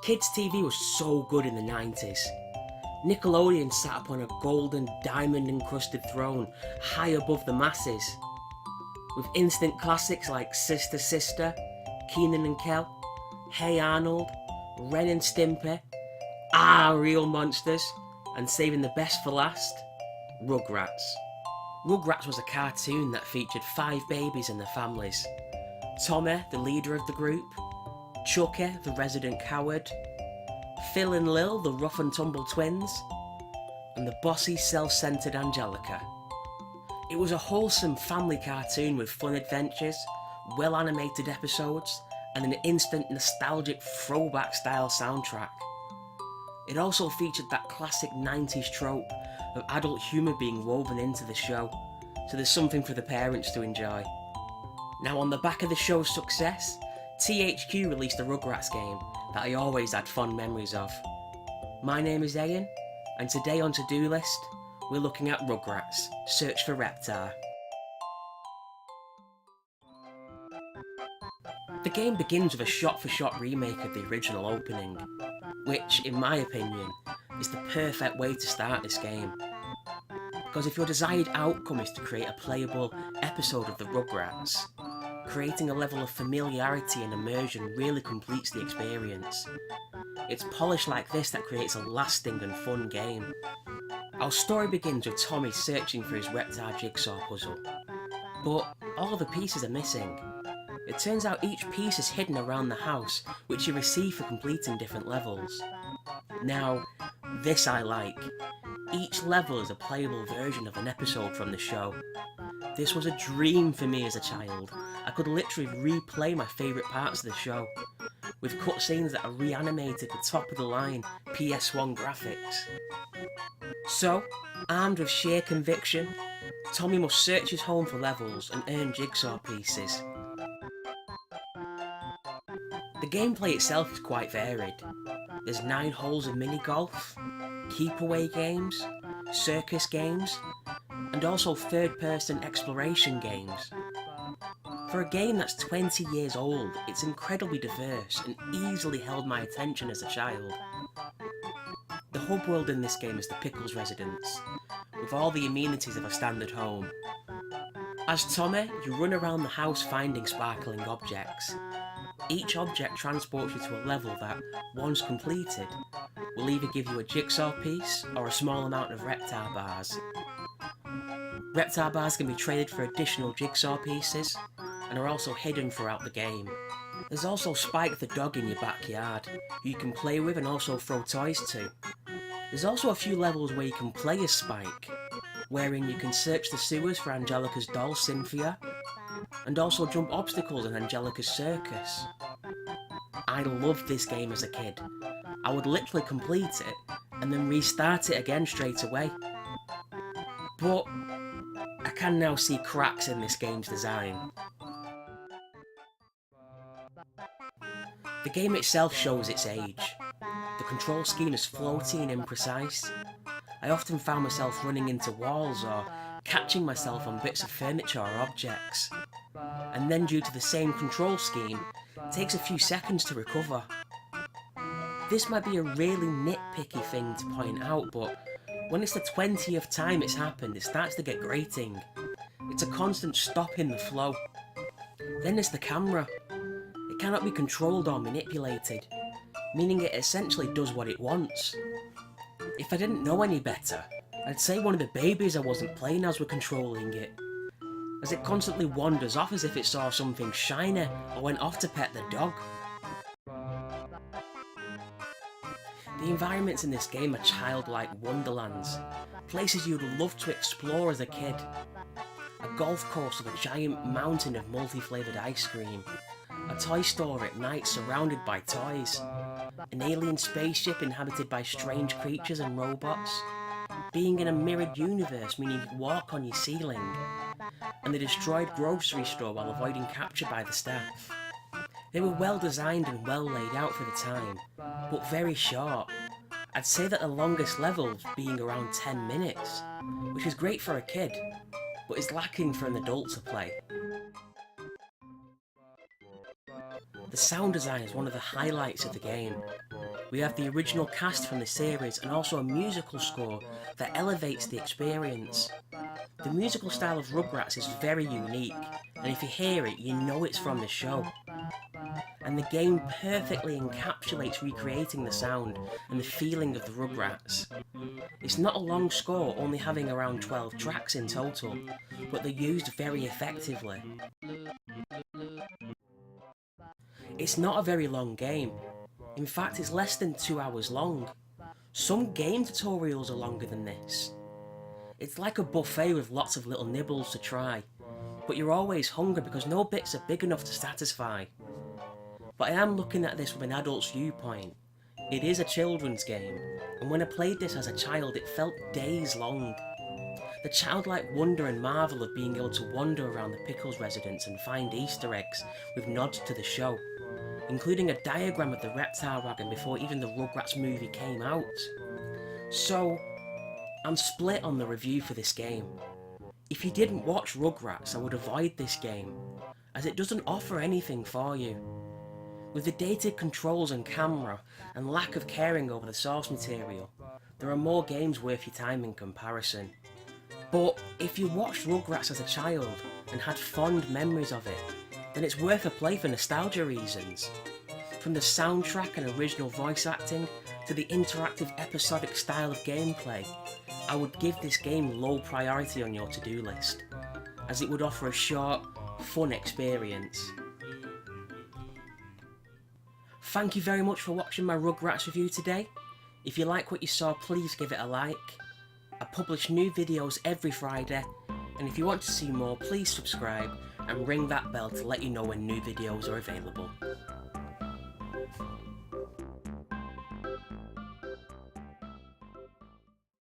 Kids TV was so good in the 90s. Nickelodeon sat upon a golden diamond-encrusted throne high above the masses, with instant classics like Sister Sister, Keenan and Kel, Hey Arnold, Ren and Stimpy, Real Monsters, and saving the best for last, Rugrats. Rugrats was a cartoon that featured 5 babies and their families. Tommy, the leader of the group, Chucky, the resident coward, Phil and Lil, the rough and tumble twins, and the bossy, self-centered Angelica. It was a wholesome family cartoon with fun adventures, well-animated episodes, and an instant nostalgic throwback style soundtrack. It also featured that classic 90s trope of adult humour being woven into the show, so there's something for the parents to enjoy. Now, on the back of the show's success, THQ released a Rugrats game that I always had fond memories of. My name is Ian, and today on To-Do List, we're looking at Rugrats, Search for Reptar. The game begins with a shot-for-shot remake of the original opening, which, in my opinion, is the perfect way to start this game. Because if your desired outcome is to create a playable episode of the Rugrats, creating a level of familiarity and immersion really completes the experience. It's polish like this that creates a lasting and fun game. Our story begins with Tommy searching for his Reptar jigsaw puzzle, but all of the pieces are missing. It turns out each piece is hidden around the house, which you receive for completing different levels. Now, this I like. Each level is a playable version of an episode from the show. This was a dream for me as a child. I could literally replay my favourite parts of the show, with cutscenes that are reanimated with top-of-the-line PS1 graphics. So, armed with sheer conviction, Tommy must search his home for levels and earn jigsaw pieces. The gameplay itself is quite varied. There's 9 holes of mini-golf, keep-away games, circus games, and also third-person exploration games. For a game that's 20 years old, it's incredibly diverse and easily held my attention as a child. The hub world in this game is the Pickles residence, with all the amenities of a standard home. As Tommy, you run around the house finding sparkling objects. Each object transports you to a level that, once completed, will either give you a jigsaw piece or a small amount of Reptar bars. Reptar bars can be traded for additional jigsaw pieces, and are also hidden throughout the game. There's also Spike the dog in your backyard, who you can play with and also throw toys to. There's also a few levels where you can play as Spike, wherein you can search the sewers for Angelica's doll Cynthia, and also jump obstacles in Angelica's circus. I loved this game as a kid. I would literally complete it, and then restart it again straight away. But I can now see cracks in this game's design. The game itself shows its age. The control scheme is floaty and imprecise. I often found myself running into walls or catching myself on bits of furniture or objects. And then due to the same control scheme, it takes a few seconds to recover. This might be a really nitpicky thing to point out, but when it's the 20th time it's happened, it starts to get grating. It's a constant stop in the flow. Then there's the camera. It cannot be controlled or manipulated, meaning it essentially does what it wants. If I didn't know any better, I'd say one of the babies I wasn't playing as were controlling it, as it constantly wanders off as if it saw something shiny or went off to pet the dog. The environments in this game are childlike wonderlands, places you'd love to explore as a kid. A golf course with a giant mountain of multi-flavoured ice cream, a toy store at night surrounded by toys, an alien spaceship inhabited by strange creatures and robots, being in a mirrored universe meaning you can walk on your ceiling, and a destroyed grocery store while avoiding capture by the staff. They were well designed and well laid out for the time, but very short. I'd say that the longest level being around 10 minutes, which is great for a kid, but is lacking for an adult to play. The sound design is one of the highlights of the game. We have the original cast from the series and also a musical score that elevates the experience. The musical style of Rugrats is very unique, and if you hear it, you know it's from the show. And the game perfectly encapsulates recreating the sound and the feeling of the Rugrats. It's not a long score, only having around 12 tracks in total, but they're used very effectively. It's not a very long game. In fact, it's less than 2 hours long. Some game tutorials are longer than this. It's like a buffet with lots of little nibbles to try, but you're always hungry because no bits are big enough to satisfy. But I am looking at this from an adult's viewpoint. It is a children's game, and when I played this as a child it felt days long. The childlike wonder and marvel of being able to wander around the Pickles residence and find Easter eggs with nods to the show, including a diagram of the Reptar wagon before even the Rugrats movie came out. So, I'm split on the review for this game. If you didn't watch Rugrats, I would avoid this game, as it doesn't offer anything for you. With the dated controls and camera, and lack of caring over the source material, there are more games worth your time in comparison. But if you watched Rugrats as a child, and had fond memories of it, then it's worth a play for nostalgia reasons. From the soundtrack and original voice acting, to the interactive episodic style of gameplay, I would give this game low priority on your to-do list, as it would offer a short, fun experience. Thank you very much for watching my Rugrats review today. If you like what you saw, please give it a like. I publish new videos every Friday, and if you want to see more, please subscribe and ring that bell to let you know when new videos are available.